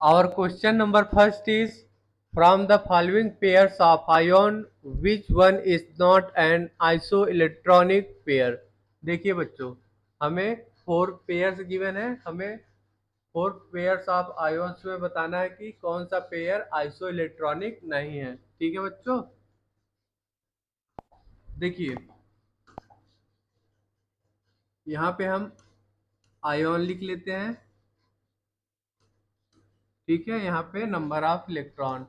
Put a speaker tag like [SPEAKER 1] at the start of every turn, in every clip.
[SPEAKER 1] Our question number first is, from the following pairs of ion, which one is not an isoelectronic pair? देखिए बच्चों, हमें 4 pairs given है, हमें 4 pairs of ions में बताना है कि कौन सा पेयर आइसोइलेक्ट्रॉनिक नहीं है। ठीक है बच्चों, देखिए यहाँ पे हम आयोन लिख लेते हैं। ठीक है, यहाँ पे number of electron,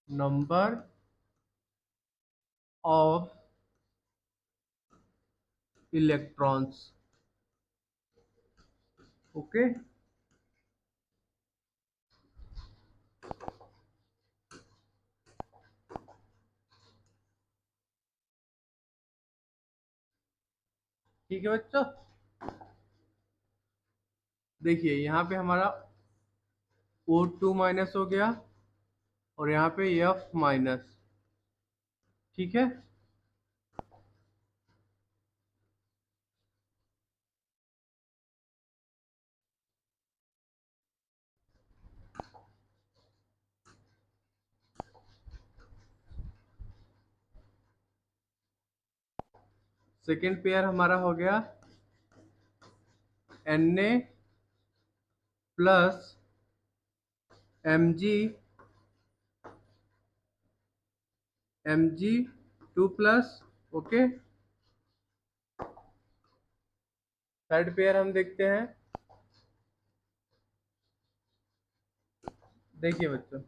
[SPEAKER 1] number of electrons. Okay, ठीक है बच्चों, देखिए यहाँ पे हमारा O2 माइनस हो गया और यहाँ पे F माइनस। ठीक है, सेकेंड पेयर हमारा हो गया Na plus Mg 2 plus. Okay, third pair हम देखते हैं। देखिए बच्चों,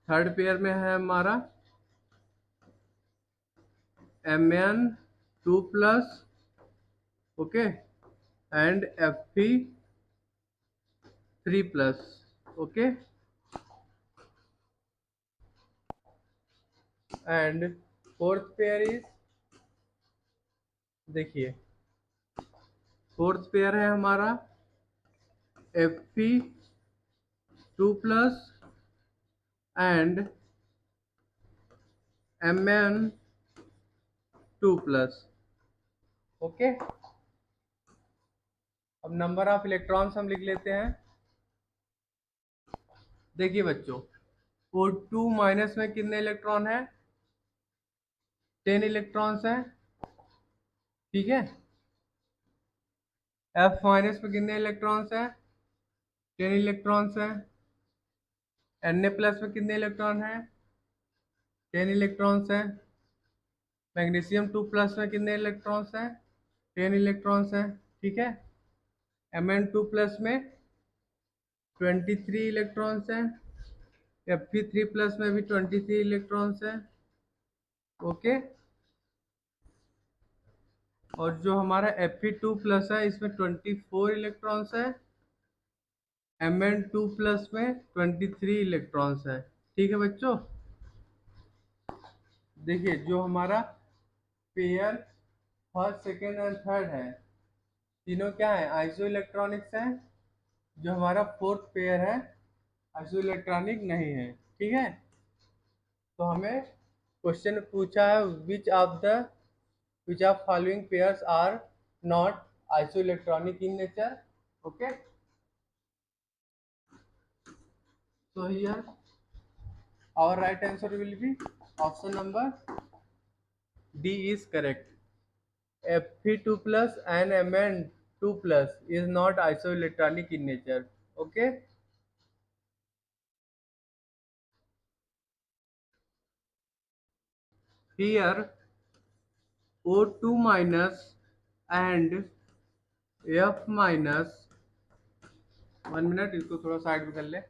[SPEAKER 1] थर्ड पेयर में है हमारा Mn 2 plus, okay, and Fe 3 plus. Okay, and fourth pair is, देखिए फोर्थ पेयर है हमारा Fe 2 plus and Mn 2 plus. Okay, अब नंबर ऑफ इलेक्ट्रॉन्स हम लिख लेते हैं। देखिए बच्चों, O2 माइनस में कितने इलेक्ट्रॉन है? 10 इलेक्ट्रॉन्स हैं। ठीक है, F माइनस में कितने इलेक्ट्रॉन्स हैं? 10 इलेक्ट्रॉन्स हैं। Na प्लस में कितने इलेक्ट्रॉन हैं? 10 इलेक्ट्रॉन्स हैं। मैग्नीशियम 2 प्लस में कितने इलेक्ट्रॉन्स हैं? 10 इलेक्ट्रॉन्स हैं। ठीक है, Mn 2 प्लस में 23 इलेक्ट्रॉन्स हैं। Fe 3 प्लस में भी 23 इलेक्ट्रॉन्स हैं। ओके, और जो हमारा Fe 2 प्लस है इसमें 24 इलेक्ट्रॉन्स है। Mn 2 प्लस में 23 इलेक्ट्रॉन्स है। ठीक है बच्चों, देखिए जो हमारा pair first second and third है, तीनों क्या है? आइसो इलेक्ट्रॉनिक्स है। जो हमारा फोर्थ पेयर है आइसो इलेक्ट्रॉनिक नहीं है। ठीक है, तो हमें क्वेश्चन पूछा है, which of following pairs are not isoelectronic in nature. Okay, so here our right answer will be option number D is correct. Fe2 plus and Mn 2 plus is not isoelectronic in nature. Okay. Here O2 minus and F minus, 1 minute इसको थोड़ा side में कर ले।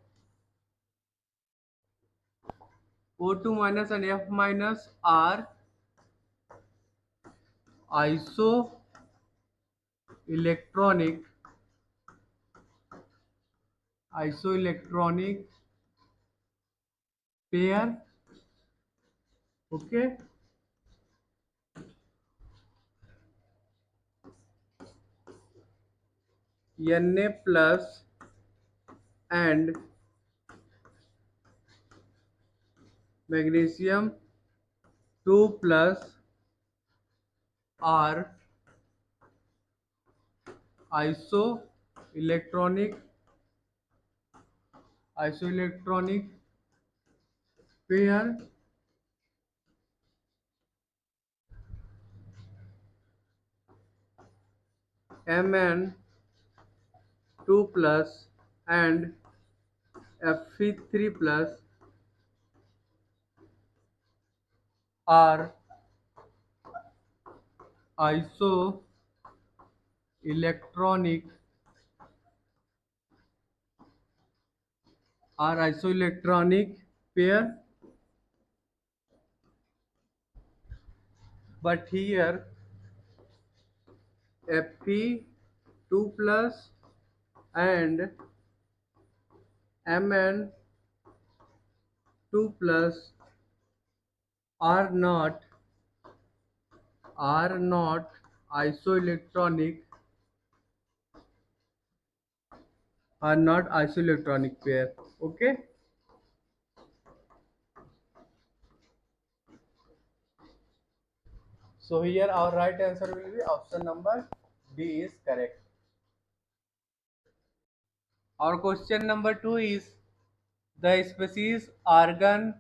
[SPEAKER 1] O2 minus and F minus are isoelectronic pair. Okay, Na plus and magnesium 2 plus are isoelectronic isoelectronic pair Mn2 plus and Fe3 plus are isoelectronic pair, but here Fe2 plus and Mn2 plus are not isoelectronic pair. Okay, so here our right answer will be option number D is correct. Our question number 2 is the species argon,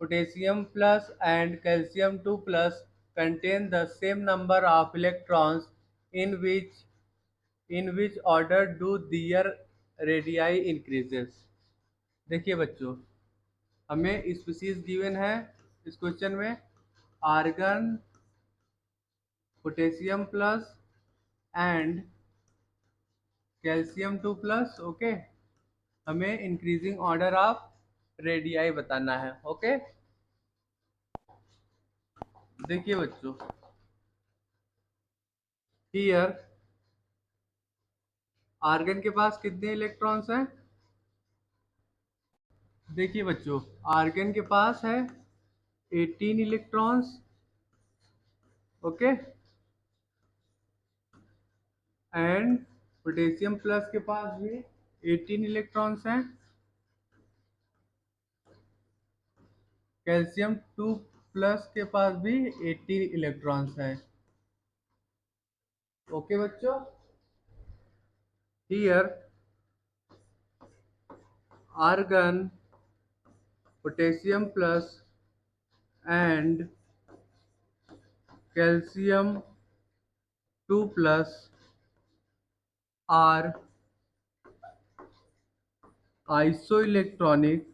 [SPEAKER 1] potassium plus and calcium 2 plus contain the same number of electrons in which order do their radii increases. देखिए बच्चों, हमें species given है इस question में argon, potassium plus and calcium 2 plus. Okay, हमें increasing order of radii बताना है. Okay, देखिए बच्चों, हियर आर्गन के पास कितने इलेक्ट्रॉन्स हैं? देखिए बच्चों, आर्गन के पास है 18 electrons. Okay, and potassium plus के पास भी 18 इलेक्ट्रॉन्स हैं. कैल्शियम 2 प्लस के पास भी 18 इलेक्ट्रॉन्स हैं. ओके बच्चों, here argon, potassium plus and calcium 2 plus are isoelectronic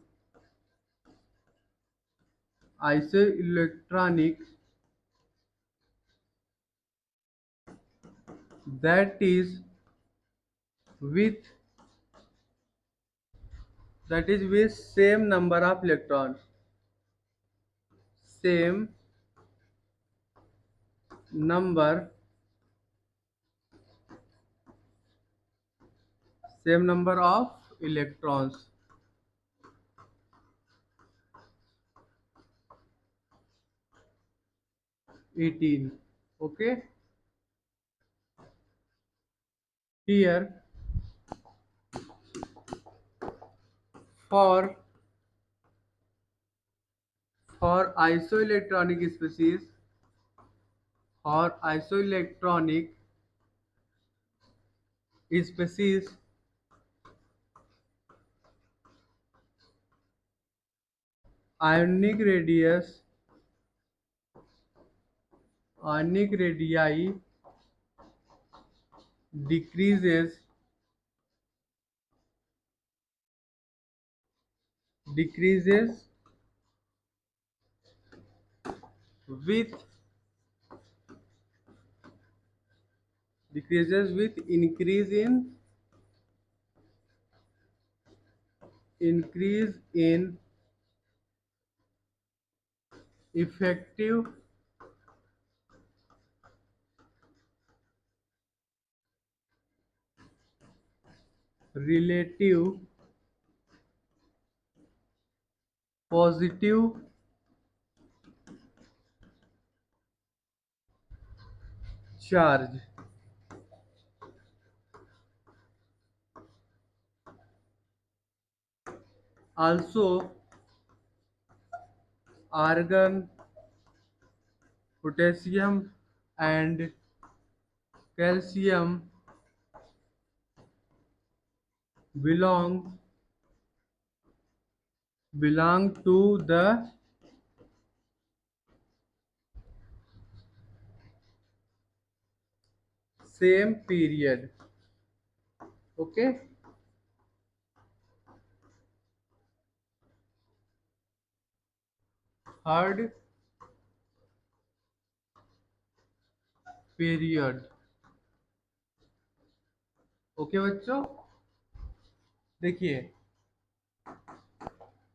[SPEAKER 1] that is with same number of electrons, same number of electrons. 18. Okay, here for isoelectronic species or isoelectronic species, ionic radii decreases with increase in effective relative positive charge. Also, argon, potassium and calcium belong to the same period. Okay, third period. Okay बच्चों, देखिए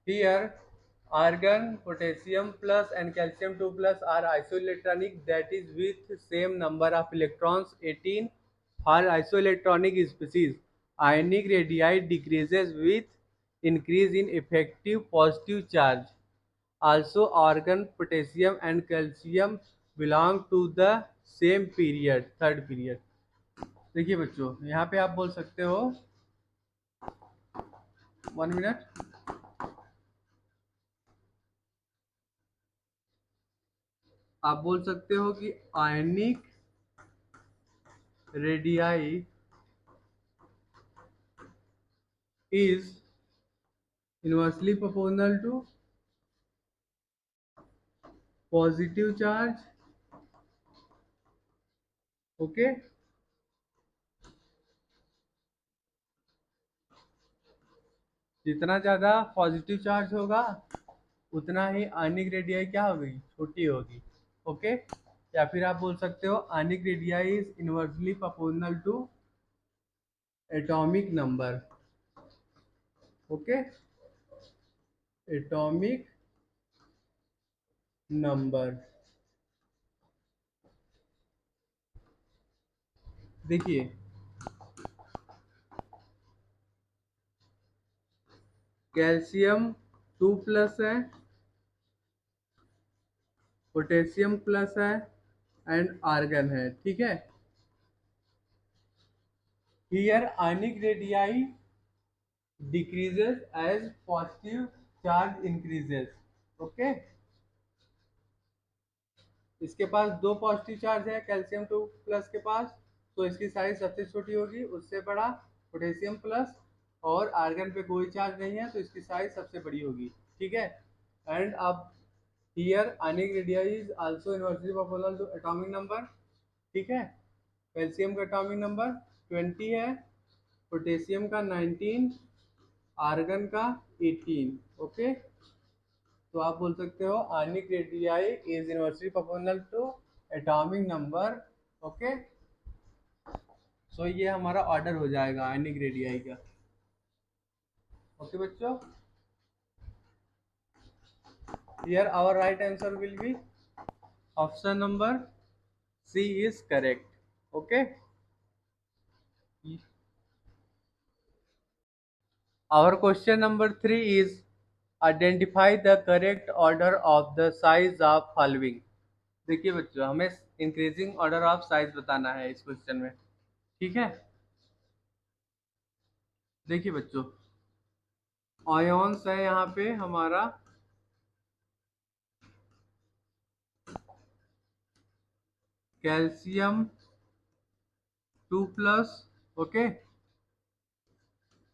[SPEAKER 1] here argon, potassium plus and calcium 2 plus are isoelectronic, that is with same number of electrons 18. For isoelectronic species, ionic radii decreases with increase in effective positive charge. Also argon, potassium and calcium belong to the same period, third period. देखिए बच्चों, यहाँ पे आप बोल सकते हो 1 minute, आप बोल सकते हो कि ionic radii is inversely proportional to positive charge. Okay, जितना ज़्यादा पॉजिटिव चार्ज होगा उतना ही आयनिक रेडियाई क्या होगी, छोटी होगी. ओके, या फिर आप बोल सकते हो ionic radii is inversely proportional to atomic number. Okay, atomic number. देखिए कैल्शियम 2 प्लस है, पोटेशियम प्लस है एंड आर्गन है. ठीक है, here ionic radii decreases as positive charge increases. Okay, इसके पास दो पॉजिटिव चार्ज है कैल्शियम 2 प्लस के पास, तो इसकी साइज सबसे छोटी होगी, उससे बड़ा पोटेशियम प्लस, और आर्गन पे कोई चार्ज नहीं है तो इसकी साइज सबसे बड़ी होगी. ठीक है, एंड अब here ionic radii is also inversely proportional to atomic number. ठीक है, कैल्शियम का एटॉमिक नंबर 20 है, पोटेशियम का 19, आर्गन का 18. ओके, तो आप बोल सकते हो ionic radii is inversely proportional to atomic number. Okay, so ये हमारा ऑर्डर हो जाएगा आयनिक रेडियाई का. ओके बच्चों, here our right answer will be option number C is correct. Okay, our question number 3 is identify the correct order of the size of following. देखिए बच्चों, हमें increasing order of size बताना है इस question में. ठीक है, देखिए बच्चों आयोन्स है यहाँ पे हमारा calcium 2 plus, okay,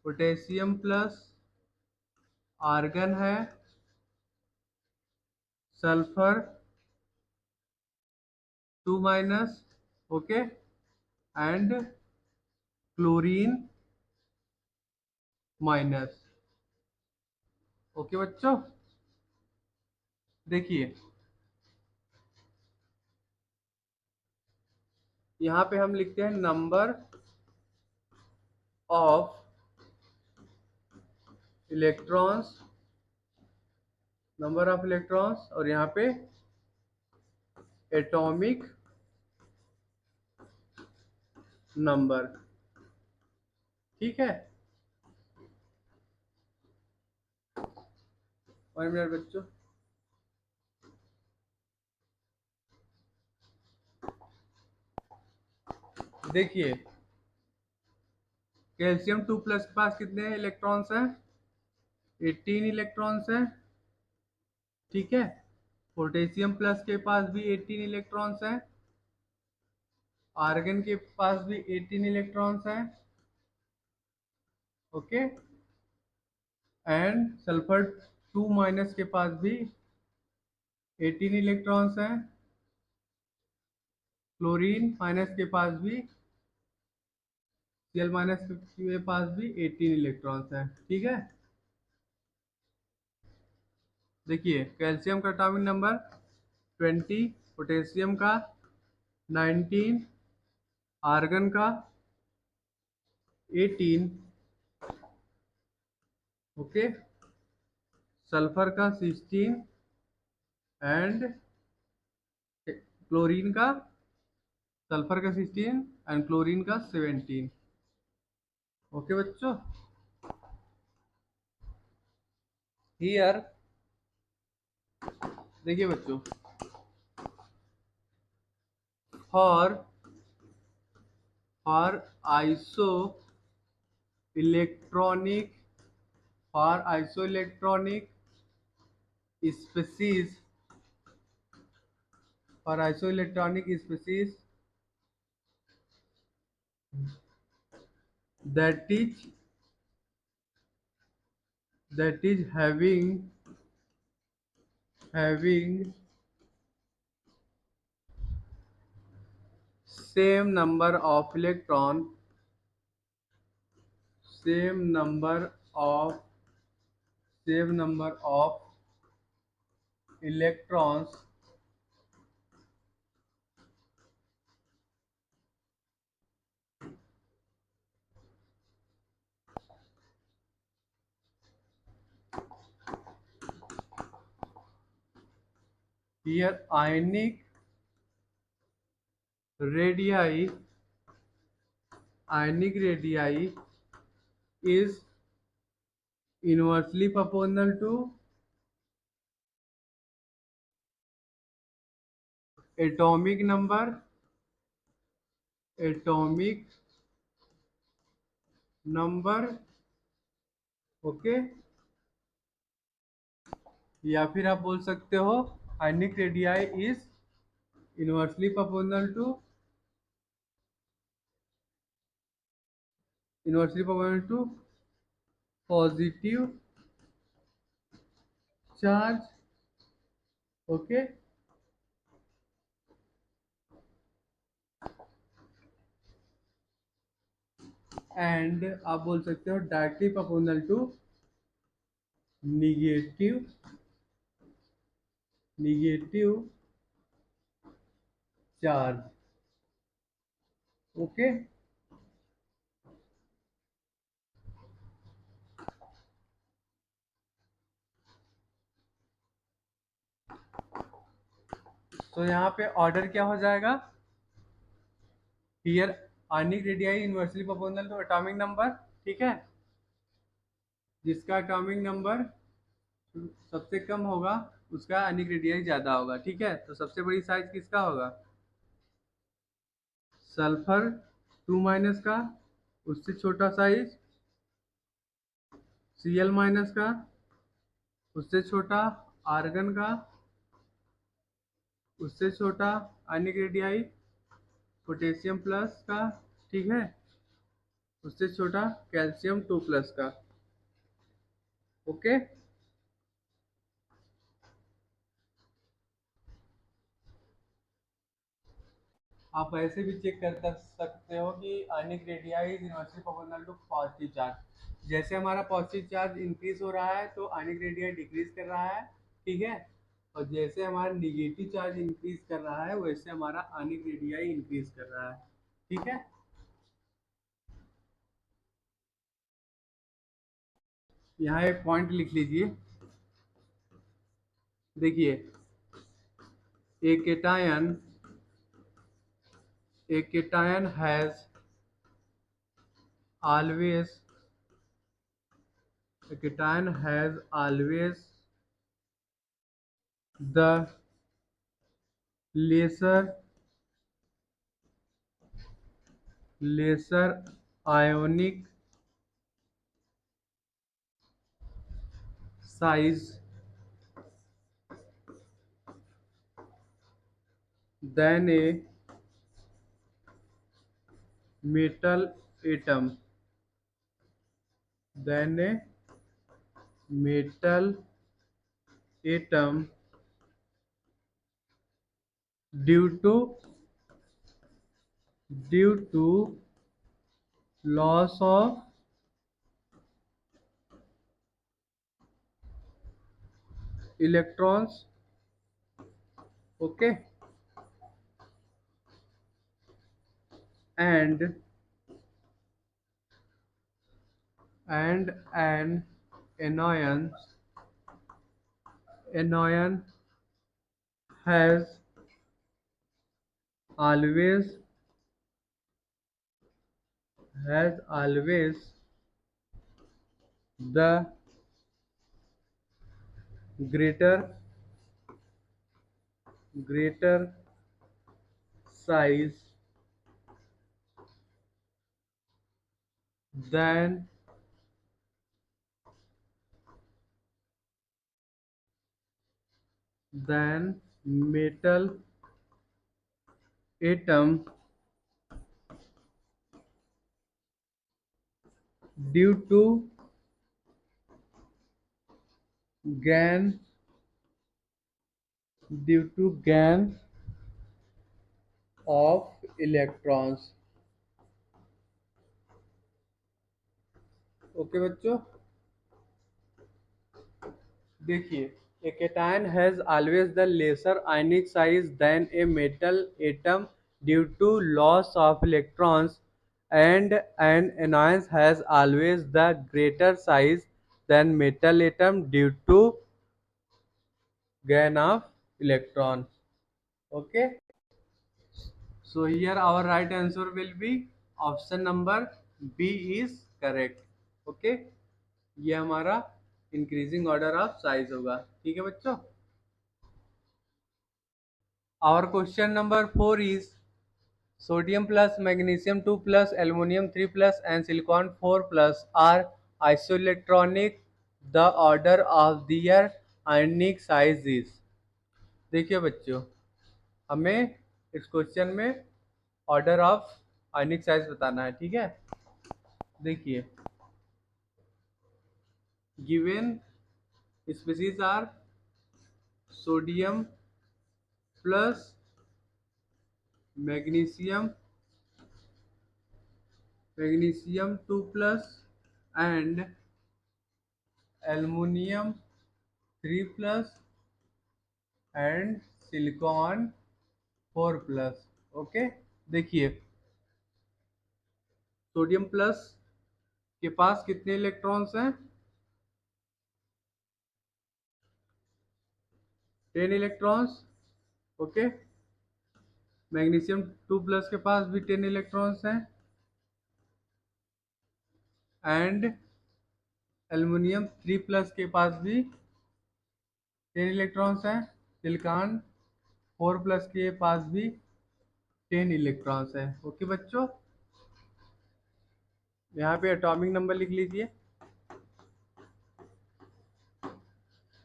[SPEAKER 1] potassium plus, argon है, sulphur 2 minus, okay, and chlorine minus. Okay बच्चों, देखिए यहाँ पे हम लिखते हैं number of electrons, number of electrons, और यहाँ पे एटॉमिक नंबर. ठीक है, 1 मिनट बच्चों. देखिए कैल्शियम 2 प्लस के पास कितने इलेक्ट्रॉन्स हैं, 18 इलेक्ट्रॉन्स हैं. ठीक है, पोटेशियम प्लस के पास भी 18 इलेक्ट्रॉन्स हैं. आर्गन के पास भी 18 इलेक्ट्रॉन्स हैं, ओके। एंड सल्फर 2 माइनस के पास भी 18 इलेक्ट्रॉन्स हैं। क्लोरीन माइनस के पास भी, Cl माइनस के पास भी 18 इलेक्ट्रॉन्स हैं, ठीक है। देखिए कैल्शियम का एटॉमिक नंबर 20, पोटेशियम का 19, आर्गन का 18, ओके, सल्फर का 16 एंड क्लोरीन का, सल्फर का 16 एंड क्लोरीन का 17, ओके बच्चों। हियर देखिए बच्चों, for for iso electronic for isoelectronic species for isoelectronic species that is having same number of same number of same number of electrons here radii ionic radii is inversely proportional to atomic number atomic number, okay. या फिर आप बोल सकते हो ionic radii is inversely proportional to positive charge, okay. And आप बोल सकते हो directly proportional to negative negative charge, okay. तो यहाँ पे ऑर्डर क्या हो जाएगा, here ionic radii inversely proportional to atomic number, ठीक है। जिसका एटॉमिक नंबर सबसे कम होगा उसका आयनिक रेडियाई ज्यादा होगा, ठीक है। तो सबसे बड़ी साइज किसका होगा, सल्फर 2 माइनस का, उससे छोटा साइज Cl माइनस का, उससे छोटा आर्गन का, उससे छोटा आयनिक रेडियाई पोटेशियम प्लस का, ठीक है, उससे छोटा कैल्शियम 2 प्लस का, ओके। आप ऐसे भी चेक कर सकते हो कि ionic radii is inversely proportional to positive charge. जैसे हमारा पॉजिटिव चार्ज इंक्रीज हो रहा है तो आयनिक रेडियाई डिक्रीज कर रहा है, ठीक है। और जैसे हमारा निगेटिव चार्ज इंक्रीज कर रहा है वैसे हमारा आयनिक रेडियाई इंक्रीज कर रहा है, ठीक है। यहाँ एक पॉइंट लिख लीजिए, देखिए a cation has always a cation has always the lesser ionic size than a metal atom than a metal atom due to due to loss of electrons. Okay. and an anion has always the greater greater size than metal atom due to gain gain of electrons. Okay बच्चों, देखिए, a cation has always the lesser ionic size than a metal atom due to loss of electrons, and an anion has always the greater size than metal atom due to gain of electron. Okay, so here our right answer will be option number B is correct. Okay, ये हमारा increasing order of size होगा. ठीक है बच्चों. Our question number 4 is sodium plus magnesium 2 plus aluminum 3 plus and silicon 4 plus are isoelectronic. The order of their ionic size is. देखिए बच्चों, हमें इस क्वेश्चन में ऑर्डर ऑफ आयनिक साइज बताना है. ठीक है, देखिए, given species are sodium plus magnesium 2 plus and aluminium 3 plus and silicon 4 plus. Okay, देखिए, सोडियम प्लस के पास कितने इलेक्ट्रॉन्स हैं? 10 इलेक्ट्रॉन्स. ओके, मैग्नीशियम 2 प्लस के पास भी 10 इलेक्ट्रॉन्स हैं एंड एल्युमिनियम 3 प्लस के पास भी 10 इलेक्ट्रॉन्स हैं. सिलिकॉन 4 प्लस के पास भी 10 इलेक्ट्रॉन्स हैं. ओके बच्चों, यहाँ पे एटॉमिक नंबर लिख लीजिए.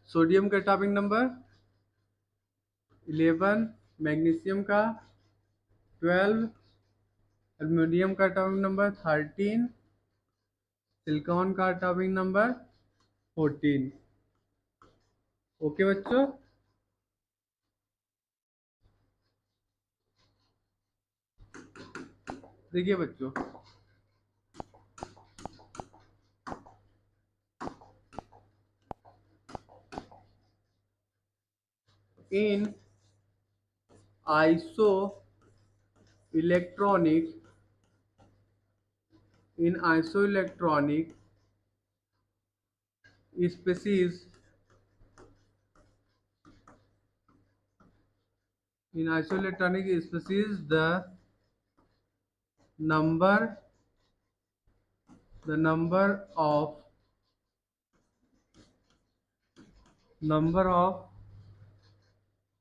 [SPEAKER 1] सोडियम का एटॉमिक नंबर 11, मैग्नीशियम का 12, एल्युमिनियम का एटॉमिक नंबर 13, सिलिकॉन का एटॉमिक नंबर 14. ओके बच्चों, देखिए बच्चों, इन isoelectronic species the number of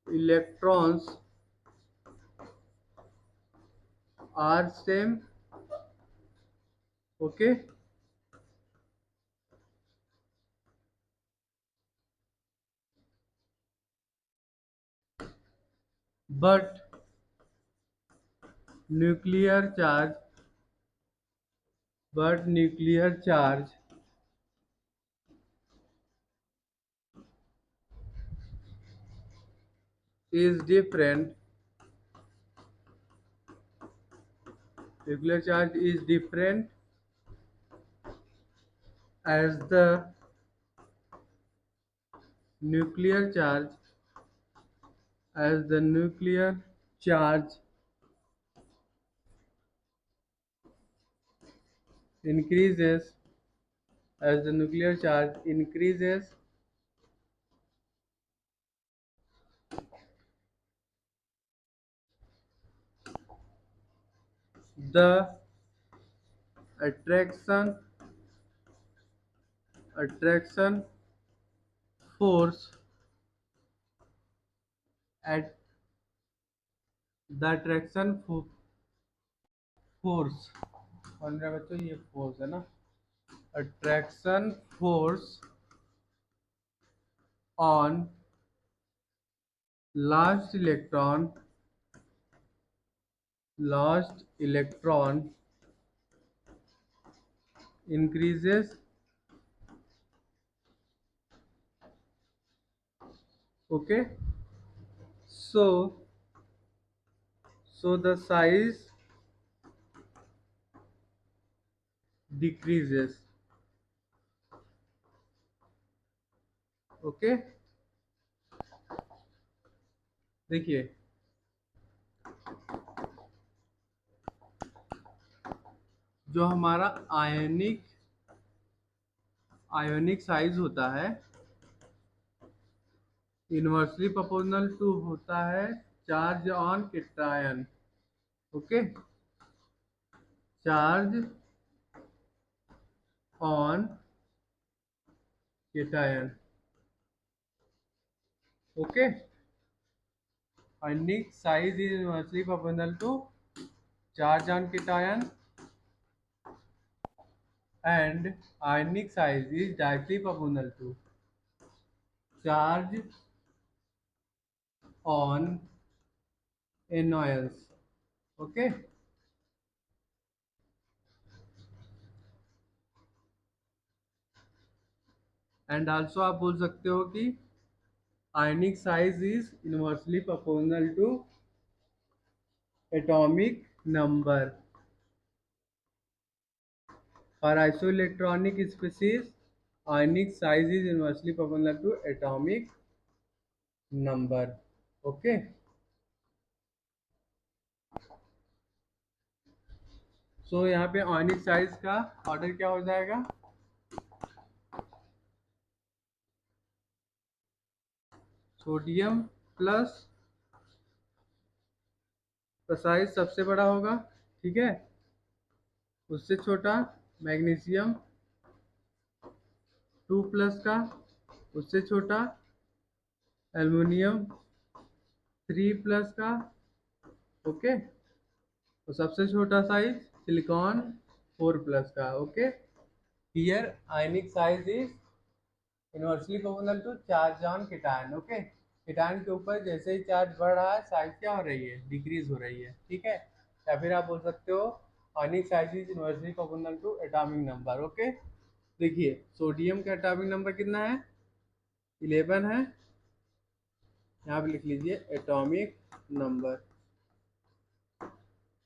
[SPEAKER 1] electrons are same. Okay, but nuclear charge but nuclear charge is different. Nuclear charge is different as the nuclear charge nuclear charge increases. As the nuclear charge increases, the attraction attraction force at the attraction force मान रहे बच्चों, ये force है ना, attraction force on last electron increases. Okay, so the size decreases. Okay, देखिए, जो हमारा ionic size होता है इनवर्सली प्रोपोर्शनल टू होता है charge on cation. Okay, charge on cation. Okay, ionic size is inversely proportional to charge on cation, and ionic size is directly proportional to charge on anions. Okay, and also आप बोल सकते हो कि ionic size is inversely proportional to atomic number. For isoelectronic species, ionic size is inversely proportional to atomic number. Okay, so यहाँ पे ionic size का order क्या हो जाएगा? सोडियम प्लस का साइज सबसे बड़ा होगा, ठीक है, उससे छोटा मैग्नीशियम 2 प्लस का, उससे छोटा एल्युमिनियम 3 प्लस का. ओके, तो सबसे छोटा साइज सिलिकॉन 4 प्लस का. Okay, here ionic size is inversely proportional to charge on cation. Okay, cation के ऊपर जैसे ही चार्ज बढ़ रहा है साइज क्या हो रही है? डिक्रीज हो रही है. ठीक है, या फिर आप बोल सकते हो ionic size is inversely proportional to atomic number. Okay, देखिए सोडियम का एटॉमिक नंबर कितना है? 11 है. यहाँ पे लिख लीजिए एटॉमिक नंबर.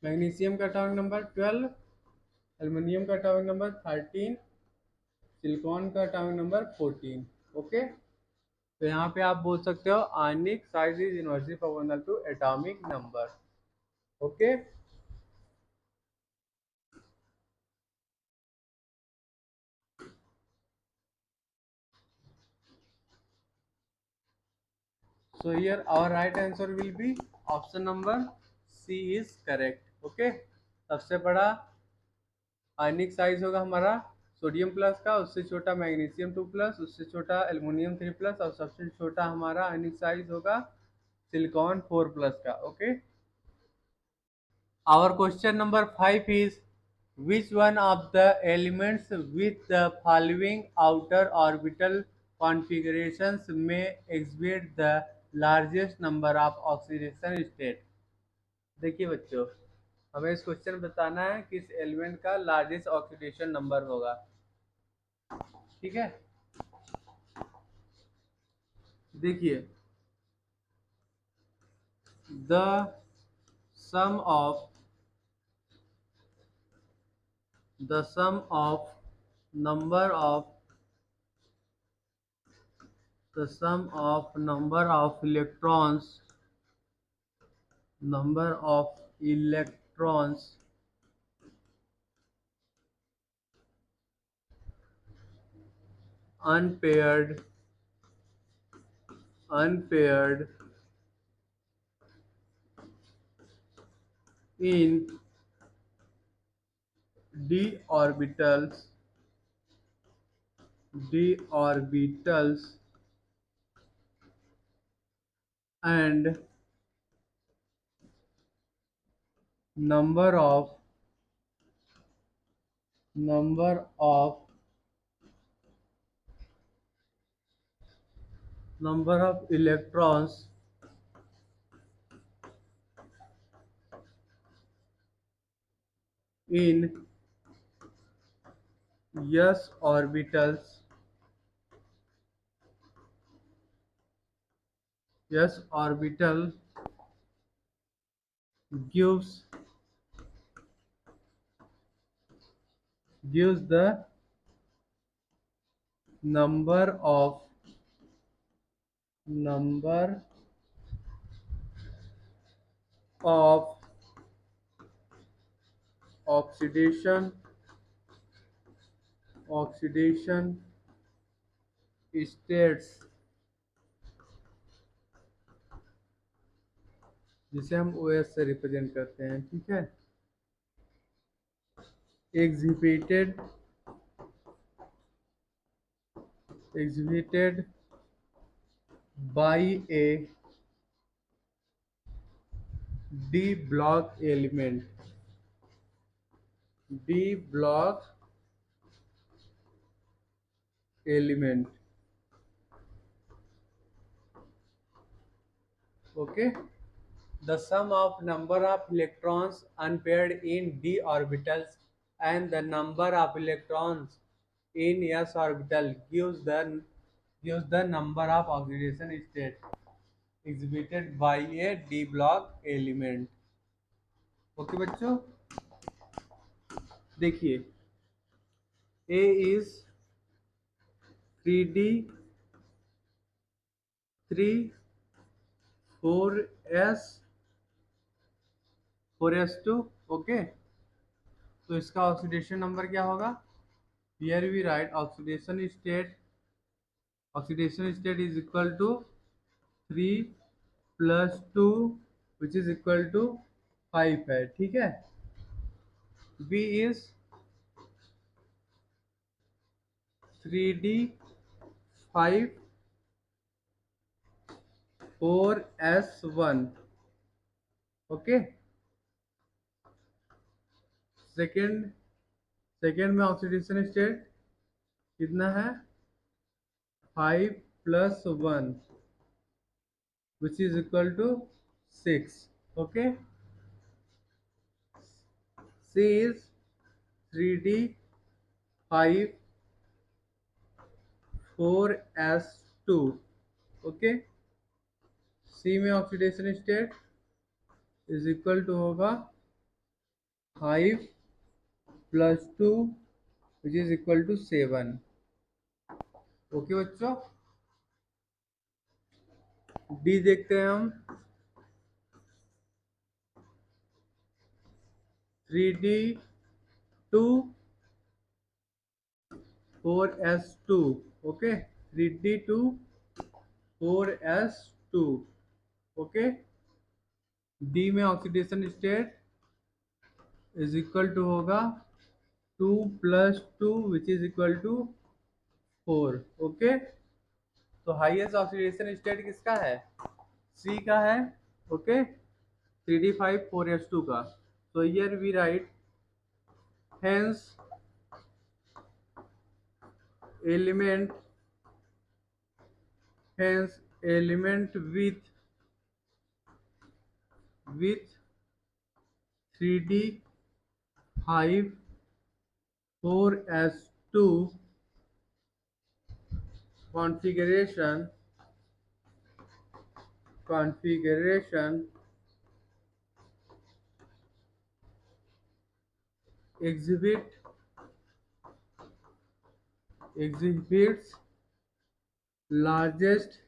[SPEAKER 1] मैग्नीशियम का एटॉमिक नंबर 12, एल्युमिनियम का एटॉमिक नंबर 13, सिलिकॉन का एटॉमिक नंबर 14. ओके, तो यहाँ पे आप बोल सकते हो ionic size is inversely proportional to atomic number. Okay, so here our right answer will be option number C is correct. Okay, सबसे बड़ा आयनिक साइज होगा हमारा सोडियम प्लस का, उससे छोटा मैग्नीशियम 2 प्लस, उससे छोटा एल्युमिनियम 3 प्लस, और सबसे छोटा हमारा आयनिक साइज होगा सिलिकॉन 4 प्लस का. Okay, our question number 5 is which one of the elements with the following outer orbital configurations may exhibit the largest number of oxidation state. देखिए बच्चों, हमें इस क्वेश्चन में बताना है कि इस एलिमेंट का लार्जेस्ट ऑक्सीडेशन नंबर होगा। ठीक है, देखिए the sum of the number of number of electrons unpaired in d orbitals and number of number of electrons in s orbitals s orbital gives the number of number of oxidation states, जिसे हम OS से represent करते हैं। ठीक है, exhibited by a d block element. Okay, the sum of number of electrons unpaired in d orbitals and the number of electrons in s orbital gives the number of oxidation state exhibited by a d block element. Okay बच्चों, देखिए A is 3D 3 4s 2। Okay, तो इसका oxidation number क्या होगा? Here we write oxidation state is equal to 3 + 2 which is equal to 5 है। ठीक है, B is 3D 5 4s1। Okay, second में ऑक्सीडेशन स्टेट कितना है? 5 + 1 which is equal to 6। okay, C is 3D 5 4s2। Okay, C में oxidation state is equal to होगा 5 + 2 which is equal to 7। Okay बच्चों, D देखते हैं हम। 3D 2 4s2। Okay, 3D 2 4s2। Okay, D में oxidation state is equal to होगा 2 + 2 which is equal to 4। Okay, तो highest oxidation state किसका है? सी का है। ओके, 3D 5 4s2 का। तो here we write hence element with 3D5 4s2 configuration exhibit exhibits largest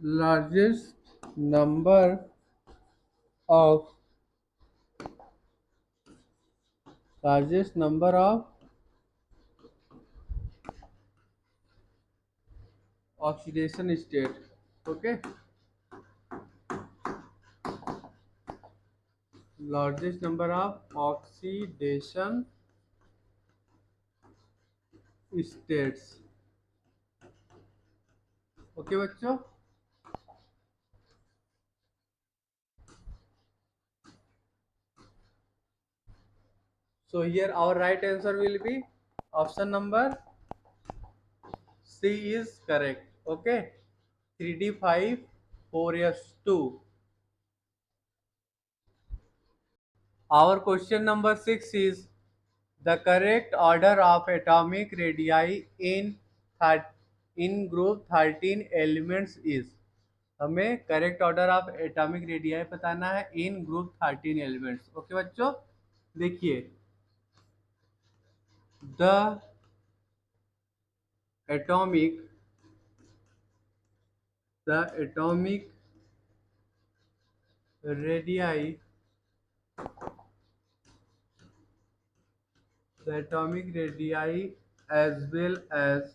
[SPEAKER 1] largest number of largest number of oxidation state. Okay, largest number of oxidation states. Okay बच्चों, so here our right answer will be option number C is correct. Okay, 3D5 4s2. Our question number 6 is the correct order of atomic radii in group 13 elements is. हमें correct order of atomic radii बताना है इन group 13 elements. Okay बच्चों, देखिए the atomic the radii atomic radii as well as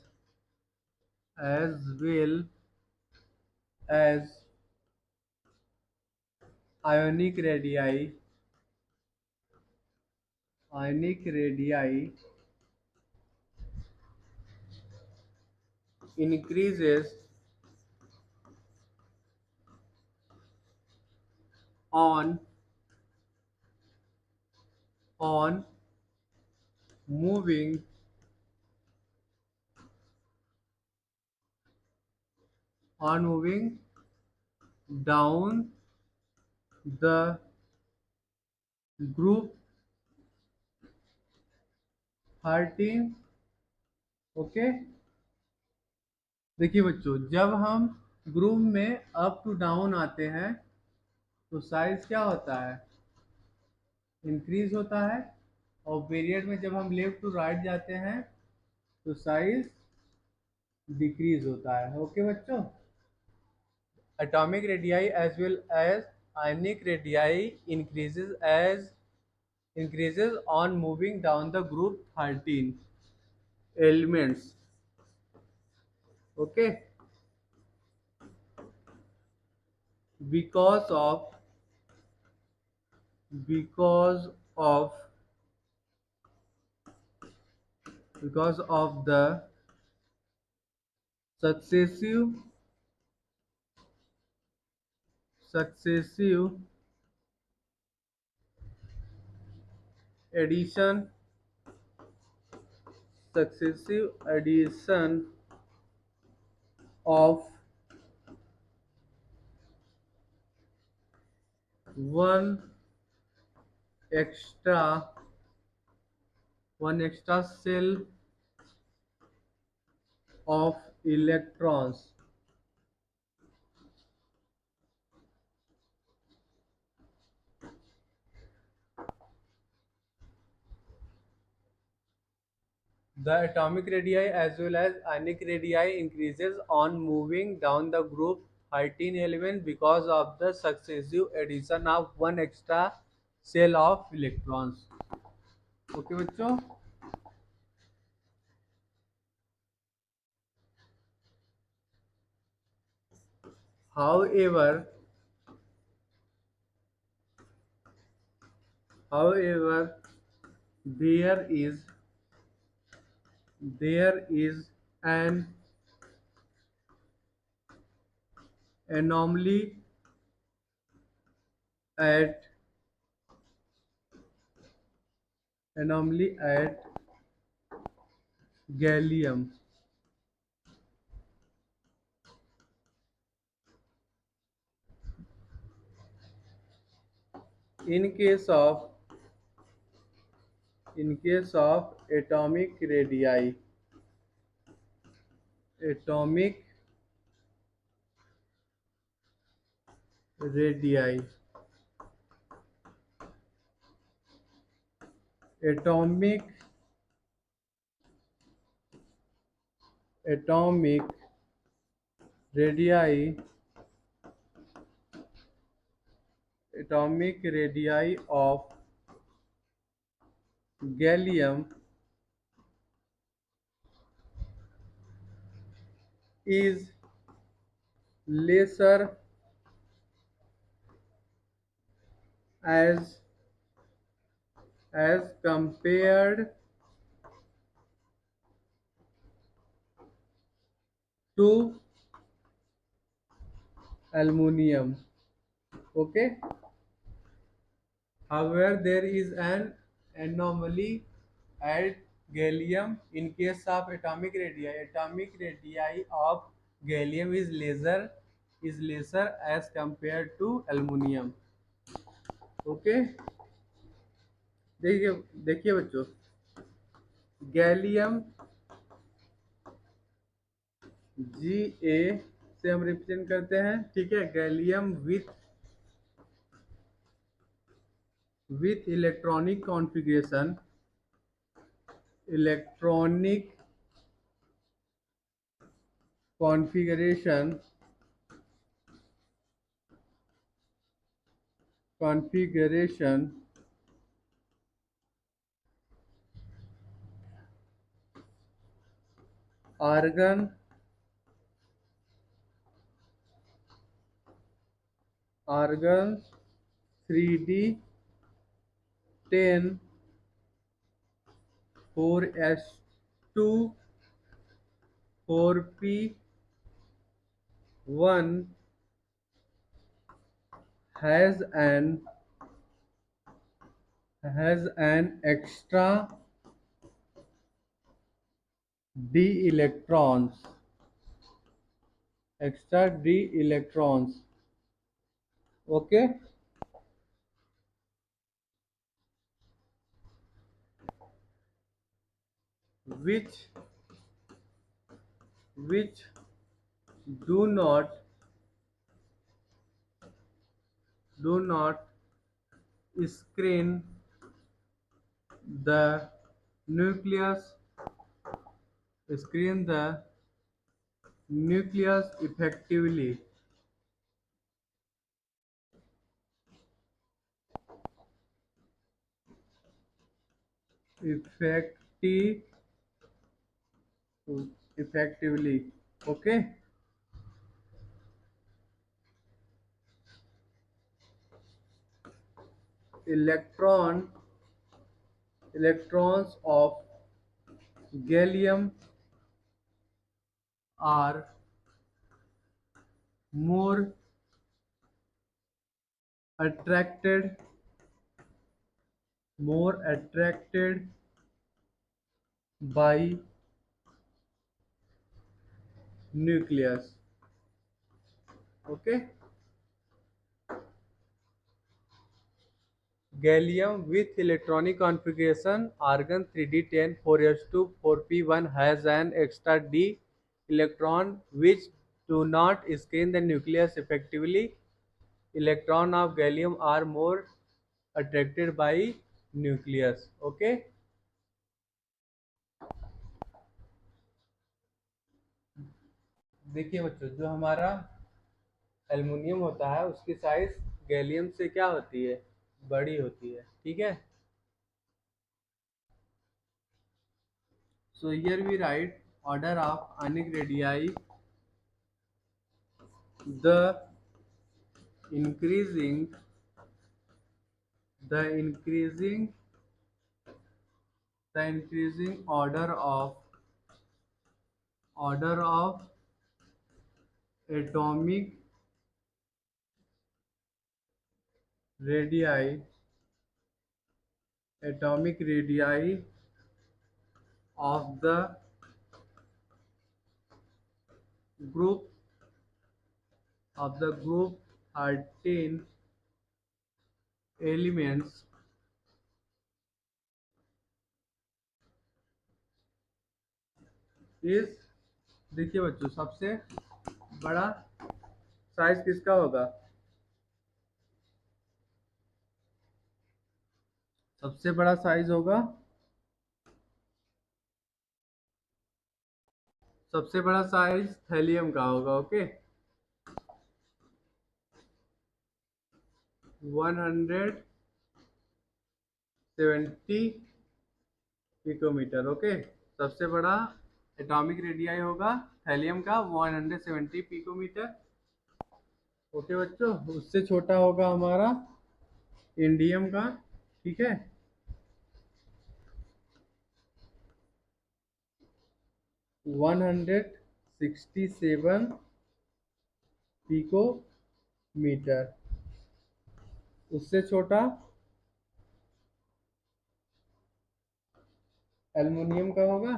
[SPEAKER 1] as ionic radii increases on on moving down the group 13. Okay, देखिए बच्चों, जब हम group में अप टू डाउन आते हैं तो साइज क्या होता है, इंक्रीज होता है. और पीरियड में जब हम लेफ्ट टू राइट जाते हैं तो साइज डिक्रीज होता है. ओके बच्चों, atomic radii as well as ionic radii increases on moving down the group 13 elements. Okay, because of because of because of the successive addition of one extra cell of electrons. The atomic radii as well as ionic radii increases on moving down the group 13 elements because of the successive addition of one extra cell of electrons. Okay बच्चों, however there is an anomaly at gallium In case of atomic atomic radii, atomic atomic radii, of gallium is lesser as compared to aluminum. Okay. However, there is an anomaly at gallium in case of atomic radii. Atomic radii of gallium is lesser as compared to aluminum. Okay, देखिए देखिए बच्चों, gallium Ga से हम represent करते हैं, ठीक है। Gallium with electronic configuration configuration argon 3d10 4s2 4p1 has an extra d electrons, okay, which do not screen the nucleus effectively. effecti- Effectively, okay. Electrons of gallium are more attracted by nucleus, okay. Gallium with electronic configuration argon 3d10 4s2 4p1 has an extra d electron which do not screen the nucleus effectively. Electron of gallium are more attracted by nucleus, okay. देखिए बच्चों, जो हमारा aluminium होता है उसकी size gallium से क्या होती है, बड़ी होती है, ठीक है। So here we write order of ionic radii. The increasing the increasing order of atomic radii of the group 13 elements इस, देखिए बच्चों, सबसे बड़ा साइज किसका होगा? सबसे बड़ा साइज होगा, सबसे बड़ा साइज थैलियम का होगा। Okay, 170 picometre. ओके, सबसे बड़ा एटॉमिक रेडियाई होगा थैलियम का 170 पिकोमीटर। ओके बच्चों, उससे छोटा होगा हमारा इंडियम का। ठीक है, 167 पिकोमीटर। उससे छोटा एल्युमिनियम का होगा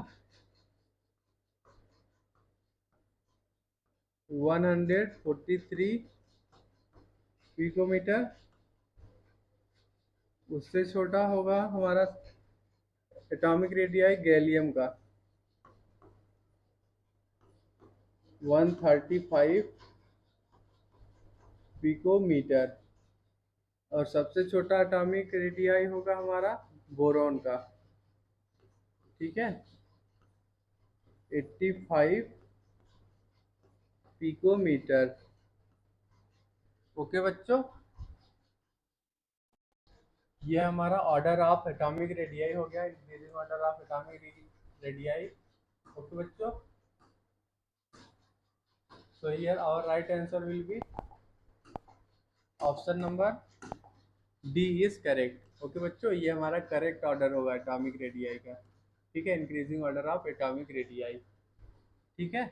[SPEAKER 1] 143 पिकोमीटर। उससे छोटा होगा हमारा एटॉमिक रेडियाई गैलियम का 135 पिकोमीटर। और सबसे छोटा एटॉमिक रेडियाई होगा हमारा बोरॉन का। ठीक है, 85 पिकोमीटर। ओके बच्चों, ये हमारा ऑर्डर ऑफ एटॉमिक रेडियाई हो गया, increasing order of atomic radii. Okay बच्चों, so here our right answer will be option number D is correct. Okay बच्चों, ये हमारा करेक्ट ऑर्डर होगा एटॉमिक रेडियाई का। ठीक है, increasing order of atomic radii. ठीक है।